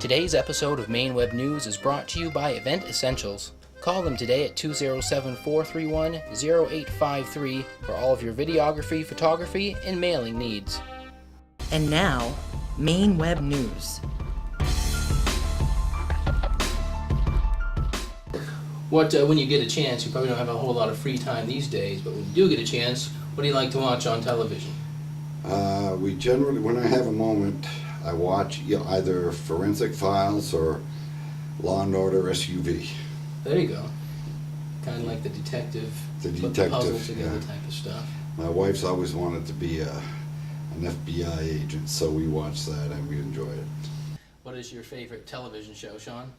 Today's episode of Maine Web News is brought to you by Event Essentials. Call them today at 207-431-0853 for all of your videography, photography, and mailing needs. And now, Maine Web News. When you get a chance, you probably don't have a whole lot of free time these days, but when you do get a chance, what do you like to watch on television? We generally, when I have a moment, I watch either Forensic Files or Law and Order SUV. There you go. Kind of like the detective, put the puzzle together type of stuff. My wife's always wanted to be an FBI agent, so we watch that and we enjoy it. What is your favorite television show, Sean?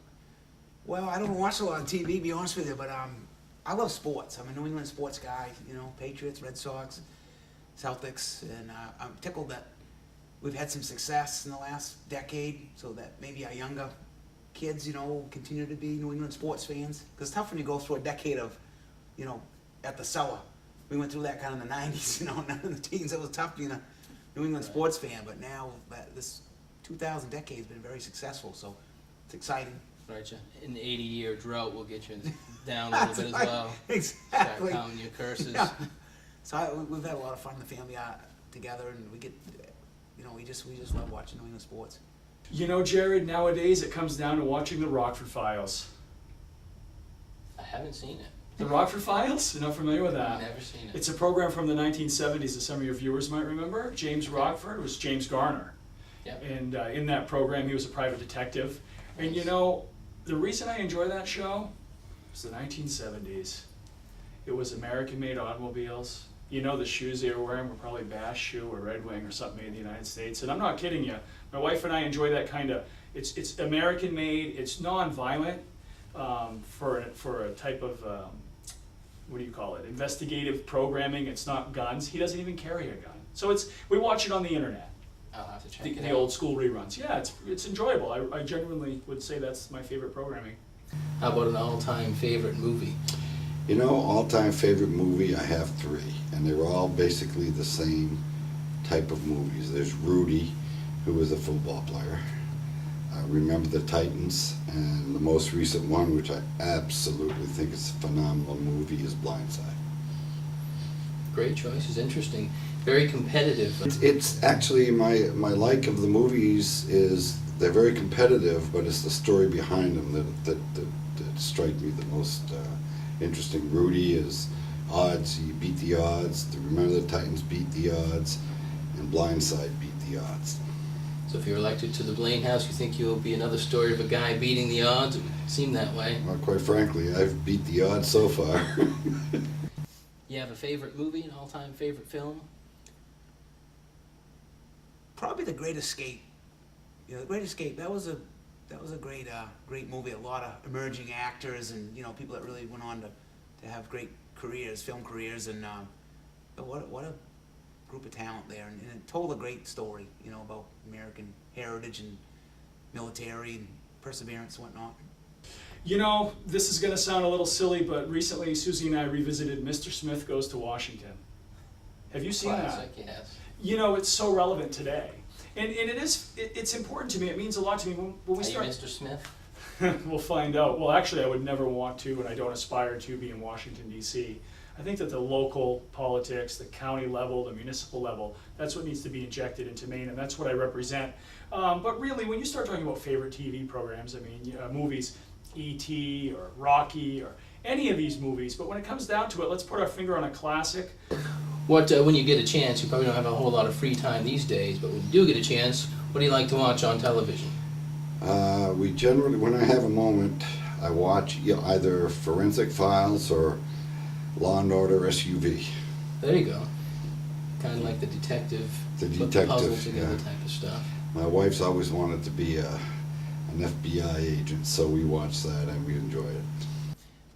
Well, I don't watch a lot of TV, to be honest with you, but I love sports. I'm a New England sports guy, Patriots, Red Sox, Celtics, and I'm tickled that we've had some success in the last decade, so that maybe our younger kids, will continue to be New England sports fans. Because it's tough when you go through a decade of, at the cellar. We went through that kind of in the 90s, in the teens. It was tough being a New England sports fan, but now this 2000 decade has been very successul, so it's exciting. Right, an 80-year drought will get you down a little bit as well. Exactly. Start counting your curses. Yeah. So we've had a lot of fun in the family together, and we get, we just love watching New England sports. Jarrod, nowadays it comes down to watching the Rockford Files. I haven't seen it. The Rockford Files? You're not familiar with that? I've never seen it. It's a program from the 1970s that some of your viewers might remember. James Rockford was James Garner. Yep. And in that program he was a private detective. And the reason I enjoy that show was the 1970s. It was American-made automobiles. The shoes they were wearing were probably Bass Shoe or Red Wing or something made in the United States. And I'm not kidding you. My wife and I enjoy that kind of, it's American-made, it's non-violent for a type of, investigative programming. It's not guns. He doesn't even carry a gun. So we watch it on the internet. I'll have to check it out. The old school reruns. Yeah, it's enjoyable. I genuinely would say that's my favorite programming. How about an all-time favorite movie? All-time favorite movie, I have three, and they're all basically the same type of movies. There's Rudy, who was a football player. Remember the Titans, and the most recent one, which I absolutely think is a phenomenal movie, is Blindside. Great choice. It's interesting. Very competitive. It's actually my like of the movies is they're very competitive, but it's the story behind them that strike me the most interesting. Rudy is odds. He beat the odds. Remember the Titans beat the odds, and Blindside beat the odds. So if you're elected to the Blaine House, you think you'll be another story of a guy beating the odds? It would seem that way. Well, quite frankly, I've beat the odds so far. You have a favorite movie, an all-time favorite film? Probably The Great Escape. The Great Escape. That was a great movie. A lot of emerging actors and people that really went on to have great careers, film careers, and what a group of talent there. And it told a great story, about American heritage and military and perseverance and whatnot. This is going to sound a little silly, but recently Susie and I revisited Mr. Smith Goes to Washington. Have you seen Classic, that? Yes. It's so relevant today. And it's important to me. It means a lot to me when we start. Are you Mr. Smith? We'll find out. Well, actually, I would never want to, and I don't aspire to be in Washington, D.C. I think that the local politics, the county level, the municipal level, that's what needs to be injected into Maine, and that's what I represent. But really, when you start talking about favorite TV programs, movies, E.T. or Rocky or any of these movies, but when it comes down to it, let's put our finger on a classic. When you get a chance, you probably don't have a whole lot of free time these days, but when you do get a chance, what do you like to watch on television? We generally, when I have a moment, I watch either Forensic Files or Law and Order SUV. There you go. Kind of like the detective, put the puzzle together type of stuff. My wife's always wanted to be an FBI agent, so we watch that and we enjoy it.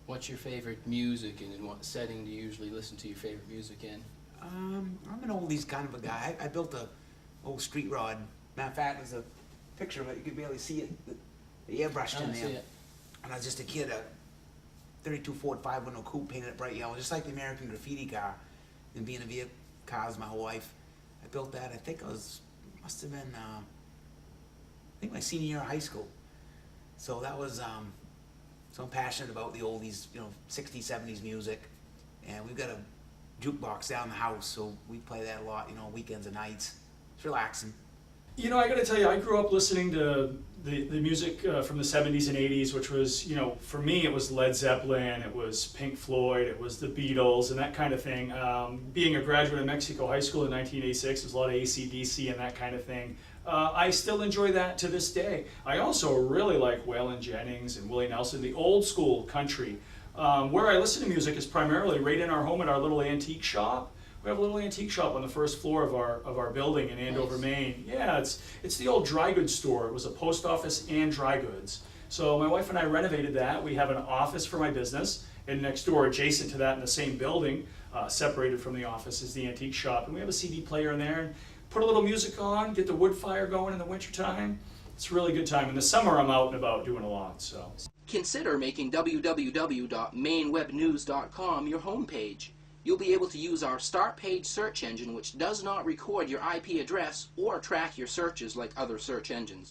What's your favorite music, and in what setting do you usually listen to your favorite music in? I'm an oldies kind of a guy. I built a old street rod. Matter of fact, there's a picture of it. You can barely see it. The airbrushed in there. See it. And I was just a kid, a 32 Ford 5-window coupe painted it bright yellow, just like the American graffiti car. And being a vehicle cars my whole life, I built that. I think must have been think my senior year of high school. So that was, so I'm passionate about the oldies, 60s, 70s music. And we've got a jukebox down the house, so we play that a lot, weekends and nights. It's relaxing. I gotta tell you, I grew up listening to the music from the 70s and 80s, which was, for me, it was Led Zeppelin, it was Pink Floyd, it was the Beatles, and that kind of thing. Being a graduate of Mexico High School in 1986, there's a lot of AC/DC and that kind of thing. I still enjoy that to this day. I also really like Waylon Jennings and Willie Nelson, the old school country. Where I listen to music is primarily right in our home at our little antique shop. We have a little antique shop on the first floor of our building in Andover, Maine. Yeah, it's the old dry goods store. It was a post office and dry goods. So my wife and I renovated that. We have an office for my business, and next door, adjacent to that in the same building, separated from the office, is the antique shop. And we have a CD player in there, and put a little music on, get the wood fire going in the wintertime. It's a really good time. In the summer, I'm out and about doing a lot. So Consider making www.mainewebnews.com your homepage. You'll be able to use our Start Page search engine, which does not record your IP address or track your searches like other search engines.